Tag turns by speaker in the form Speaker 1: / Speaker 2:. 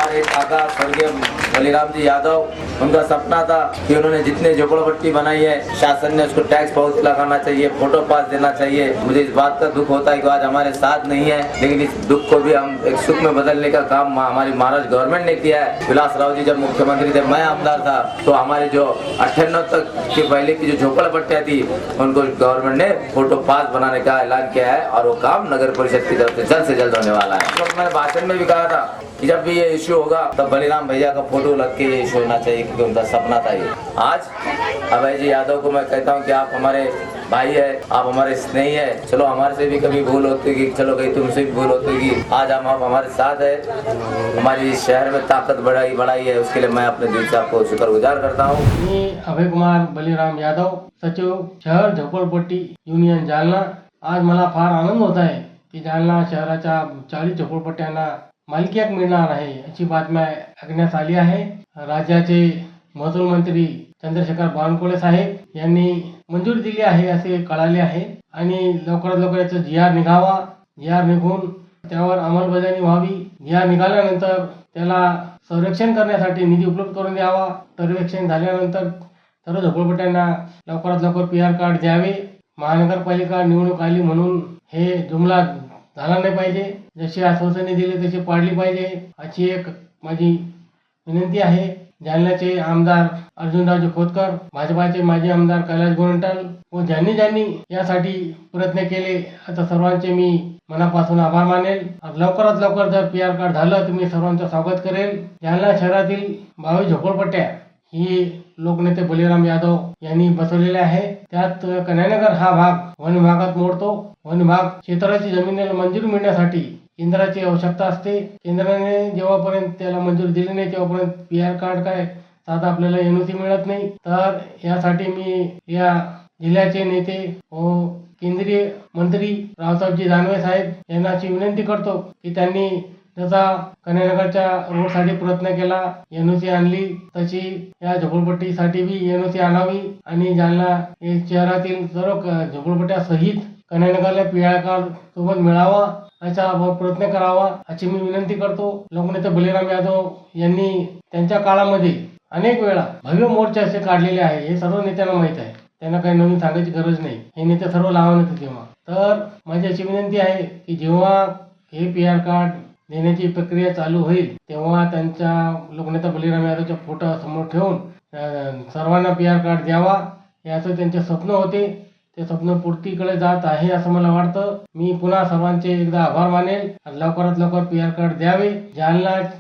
Speaker 1: हमारे काका स्वर्गीय बलिराम जी यादव, उनका सपना था कि उन्होंने जितने झोपड़पट्टी बनाई है शासन ने उसको टैक्स पाउच लगाना चाहिए, फोटो पास देना चाहिए। मुझे इस बात का दुख होता है कि आज हमारे साथ नहीं है, लेकिन इस दुख को भी हम एक सुख में बदलने का काम हमारी महाराष्ट्र गवर्नमेंट ने किया है। विलासराव जी जब मुख्यमंत्री थे, मैं आमदार था, तो हमारी जो 98 तक के पहले की जो झोपड़पट्टियां थी उनको गवर्नमेंट ने फोटो पास बनाने का ऐलान किया है और वो काम नगर परिषद की तरफ से जल्द होने वाला है। तो मैंने भाषण में भी कहा था कि जब भी ये इश्यू होगा तब बलिराम भैया का फोटो लग के ये इश्यू होना चाहिए, क्योंकि उनका सपना था ये। आज अभय जी यादव को मैं कहता हूँ कि आप हमारे भाई है, आप हमारे स्नेही है। चलो हमारे से भी कभी भूल होती है, चलो कहीं तुमसे भी भूल होती है, आज हम आप हमारे साथ है, हमारी शहर में ताकत बढ़ाई है, उसके लिए मैं अपने दिल से आपको शुक्रगुजार करता हूँ।
Speaker 2: मी अभय कुमार बलिराम यादव, सचिव शहर झोपडपट्टी युनियन जालना। आज मला फार आनंद होत आहे की जालना शहराच्या 40 झोपडपट्ट्यांना मालकी हक्क मिळणार आहे अशी बातमी ऐकण्यात आली आहे। राज्याचे महसूल मंत्री चंद्रशेखर बावनकुळे साहेब यांनी मंजुरी दिली आहे असे कळाले आहे आणि लवकरात लवकर याचा जीआर निघावा, जीआर निघून त्यावर अंमलबजावणी व्हावी। जीआर निघाल्यानंतर त्याला संरक्षण करण्यासाठी निधी उपलब्ध करून द्यावा। सर्वेक्षण झाल्यानंतर सर्व झोपडपट्ट्यांना लवकरात लवकर पीआर कार्ड द्यावे। महानगरपालिका निवडणूक आली म्हणून हे जुमला झाला नाही पाहिजे, जशी आश्वासने दिली तशी पाळली पाहिजे अशी एक माझी विनंती आहे। जालन्याचे आमदार अर्जुनराजे खोतकर, भाजपाचे माजी आमदार कैलास गोरंट्याल व ज्यांनी ज्यांनी यासाठी प्रयत्न केले आता सर्वांचे मी मनापासून आभार मानेल। लवकरात लवकर जर पीआर कार्ड झालं तर मी सर्वांचं स्वागत करेल। जालना शहरातील 22 झोपडपट्ट्या ही लोकनेते बलिराम यादव यांनी बसवलेले आहे। त्यात कन्यानगर हा भाग वन विभागात मोडतो। वन विभाग क्षेत्राची जमिनीला मंजुरी मिळण्यासाठी केंद्राची आवश्यकता असते। केंद्राने जेव्हापर्यंत त्याला मंजुरी दिली नाही तेव्हापर्यंत पीआर कार्ड काय साधा आपल्याला एनओसी मिळत नाही। तर यासाठी मी या जिल्ह्याचे नेते व केंद्रीय मंत्री रावसाहेबजी दानवे साहेब यांना अशी विनंती करतो की त्यांनी जसा कन्यानगरच्या रोडसाठी प्रयत्न केला, एनओसी आणली, तशी या झोपडपट्टीसाठी बी एनओसी आणावी आणि जालना शहरातील सर्व झोपडपट्ट्या सहित कन्यानगरला पीआर कार्ड सोबत मिळावा असा प्रयत्न करावा अशी मी विनंती करतो। लोकनेते बलिराम यादव यांनी त्यांच्या काळामध्ये अनेक वेळा भव्य मोर्चे असे काढलेले आहे, हे सर्व नेत्यांना माहीत आहे, त्यांना काही नवीन सांगायची गरज नाही, हे नेते सर्व लहान होते तेव्हा। तर माझी अशी विनंती आहे की जेव्हा हे पीआर कार्ड देण्याची प्रक्रिया चालू होईल तेव्हा त्यांच्या लोकनेता बलिराम यादवचा फोटो समोर ठेवून सर्वांना पीआर कार्ड द्यावा, याचं त्यांचे स्वप्न होते, ते स्वप्न पूर्तीकडे जात आहे असं मला वाटतं। मी पुन्हा सर्वांचे एकदा आभार मानेल। लवकरात लवकर पीआर कार्ड द्यावे। जालना